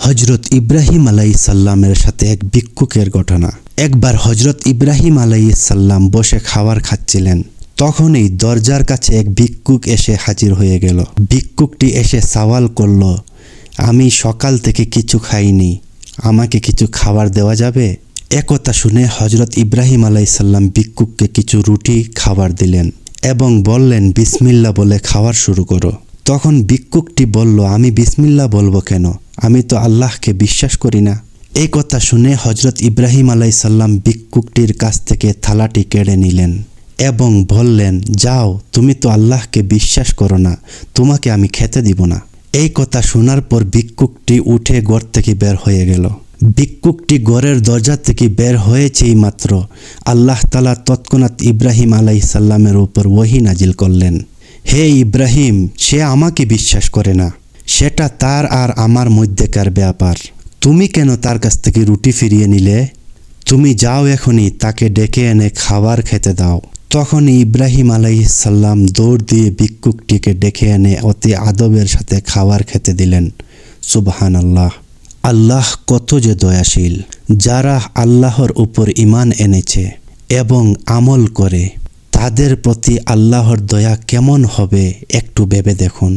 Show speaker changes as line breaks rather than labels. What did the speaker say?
হজরত ইব্রাহিম আলাইহিসসালামের সাথে এক ভিক্ষুকের ঘটনা। একবার হজরত ইব্রাহিম আলাইহিসসালাম বসে খাবার খাচ্ছিলেন। তখনই দরজার কাছে এক ভিক্ষুক এসে হাজির হয়ে গেল। ভিক্ষুকটি এসে সওয়াল করল, আমি সকাল থেকে কিছু খাইনি, আমাকে কিছু খাবার দেওয়া যাবে? একথা শুনে হজরত ইব্রাহিম আলাইহিসসালাম ভিক্ষুককে কিছু রুটি খাবার দিলেন এবং বললেন, বিসমিল্লাহ বলে খাওয়ার শুরু করো। তখন ভিক্ষুকটি বলল, আমি বিসমিল্লাহ বলবো কেন? আমি তো আল্লাহকে বিশ্বাস করি না। এই কথা শুনে হজরত ইব্রাহিম আলাইহিসসালাম ভিক্ষুকটির কাছ থেকে থালাটি কেড়ে নিলেন এবং বললেন, যাও, তুমি তো আল্লাহকে বিশ্বাস করো না, তোমাকে আমি খেতে দিব না। এই কথা শোনার পর ভিক্ষুকটি উঠে ঘর থেকে বের হয়ে গেল। ভিক্ষুকটি ঘরের দরজা থেকে বের হয়েছেই মাত্র আল্লাহ তাআলা তৎক্ষণাৎ ইব্রাহিম আলাইহিসসালামের উপর ওহী নাজিল করলেন, হে ইব্রাহিম, সে আমাকে বিশ্বাস করে না, সেটা তার আর আমার মধ্যেকার ব্যাপার। তুমি কেন তার কাছ থেকে রুটি ফিরিয়ে নিলে? তুমি যাও, এখনই তাকে ডেকে এনে খাবার খেতে দাও। তখন ইব্রাহিম আলাইহিসসালাম দৌড় দিয়ে ভিক্ষুকটিকে ডেকে এনে অতি আদবের সাথে খাবার খেতে দিলেন। সুবহানাল্লাহ! আল্লাহ কত যে দয়াশীল! যারা আল্লাহর উপর ঈমান এনেছে এবং আমল করে, তাদের প্রতি আল্লাহর দয়া কেমন হবে একটু ভেবে দেখুন।